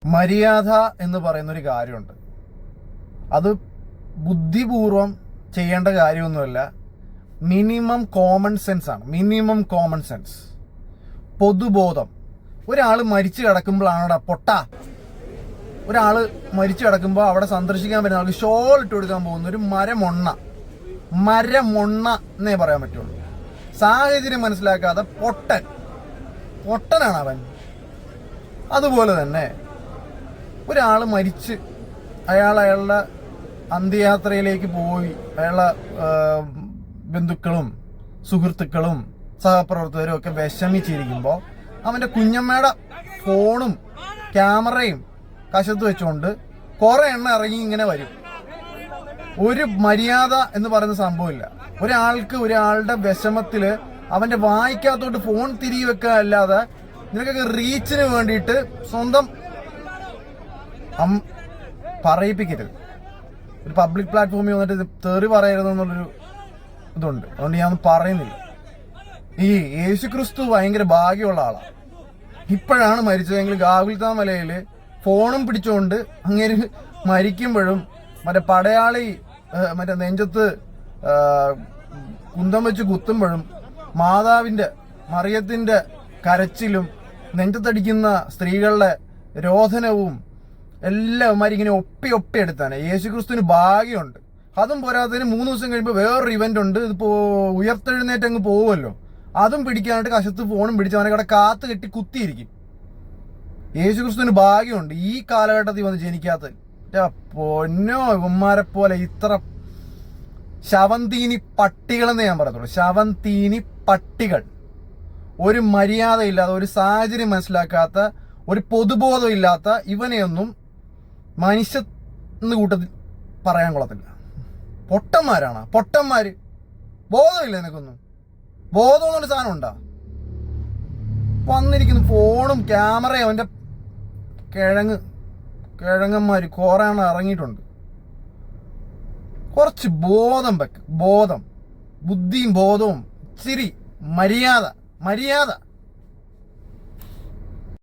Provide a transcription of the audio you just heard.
മര്യാദ എന്ന് പറയുന്നൊരു കാര്യമുണ്ട്. അത് ബുദ്ധിപൂർവം ചെയ്യേണ്ട കാര്യമൊന്നുമല്ല. മിനിമം കോമൺ സെൻസ് ആണ്. മിനിമം കോമൺ സെൻസ്, പൊതുബോധം. ഒരാൾ മരിച്ചു കിടക്കുമ്പോഴാണ് ഒരാൾ മരിച്ചു കിടക്കുമ്പോൾ അവിടെ സന്ദർശിക്കാൻ പറ്റുന്ന ആൾക്ക് ഷോൾ ഇട്ട് കൊടുക്കാൻ പോകുന്ന ഒരു മരമൊണ്ണ എന്നേ പറയാൻ പറ്റുള്ളൂ. സാഹചര്യം മനസ്സിലാക്കാതെ പൊട്ടനാണ് അവൻ. അതുപോലെ തന്നെ ഒരാൾ മരിച്ച് അയാളുടെ അന്ത്യയാത്രയിലേക്ക് പോയി അയാളുടെ ബന്ധുക്കളും സുഹൃത്തുക്കളും സഹപ്രവർത്തകരും ഒക്കെ വിഷമിച്ചിരിക്കുമ്പോൾ അവൻ്റെ കുഞ്ഞമ്മയുടെ ഫോണും ക്യാമറയും കശത്ത് വെച്ചുകൊണ്ട് കുറെ എണ്ണ ഇറങ്ങി ഇങ്ങനെ വരും. ഒരു മര്യാദ എന്ന് പറയുന്ന സംഭവമില്ല. ഒരാളുടെ വിഷമത്തില് അവന്റെ വായിക്കാത്തോട്ട് ഫോൺ തിരികെ വെക്കുക അല്ലാതെ നിനക്കൊക്കെ റീച്ചിന് വേണ്ടിയിട്ട് സ്വന്തം പറയിപ്പിക്കരുത്. ഒരു പബ്ലിക് പ്ലാറ്റ്ഫോമിൽ വന്നിട്ട് തെറി പറയരുതെന്നുള്ളൊരു ഇതുണ്ട്. അതുകൊണ്ട് ഞാൻ പറയുന്നില്ല. ഈ യേശുക്രിസ്തു ഭയങ്കര ഭാഗ്യമുള്ള ആളാണ്. ഇപ്പോഴാണ് മരിച്ചതെങ്കിൽ ഗാഗുൽത്താ മലയിൽ ഫോണും പിടിച്ചുകൊണ്ട് അങ്ങേര് മരിക്കുമ്പോഴും മറ്റേ പടയാളി മറ്റേ നെഞ്ചത്ത് കുന്തം വെച്ച് കുത്തുമ്പോഴും മറിയത്തിന്റെ കരച്ചിലും നെഞ്ചത്തടിക്കുന്ന സ്ത്രീകളുടെ രോധനവും എല്ലാം ഇങ്ങനെ ഒപ്പി എടുത്താണ്. യേശുക്രിസ്തുവിന് ഭാഗ്യമുണ്ട്. അതും പോരാത്തതിന് 3 ദിവസം കഴിയുമ്പോൾ വേറൊരു ഇവന്റ് ഉണ്ട്. ഇതിപ്പോ ഉയർത്തെഴുന്നേറ്റ് അങ്ങ് പോവുമല്ലോ, അതും പിടിക്കാനായിട്ട് കശത്ത് ഫോണും പിടിച്ച് അവനെ അവിടെ കാത്തു കെട്ടി കുത്തിയിരിക്കും. യേശുക്രിസ്തുവിന് ഭാഗ്യമുണ്ട് ഈ കാലഘട്ടത്തിൽ വന്ന് ജനിക്കാത്ത. പൊന്നോ, ഇവന്മാരെ പോലെ ഇത്ര ശവന്തീനി പട്ടികളെന്ന് ഞാൻ പറയത്തുള്ളൂ. ശവന്തീനി പട്ടികൾ. ഒരു മര്യാദ ഇല്ലാത്ത, ഒരു സാഹചര്യം മനസ്സിലാക്കാത്ത, ഒരു പൊതുബോധം ഇല്ലാത്ത ഇവനെയൊന്നും മനുഷ്യന്ന് കൂട്ടത്തിൽ പറയാൻ കൊള്ളത്തില്ല. പൊട്ടന്മാരാണ് പൊട്ടന്മാര്. ബോധമില്ല നിനക്കൊന്നും. ബോധം എന്നൊരു സാധനം ഉണ്ടാ? വന്നിരിക്കുന്നു ഫോണും ക്യാമറയും. അവന്റെ കിഴങ്ങന്മാര് കുറെ എണ്ണം ഇറങ്ങിയിട്ടുണ്ട്. കുറച്ച് ബോധം ബുദ്ധിയും ബോധവും, ഇച്ചിരി മര്യാദ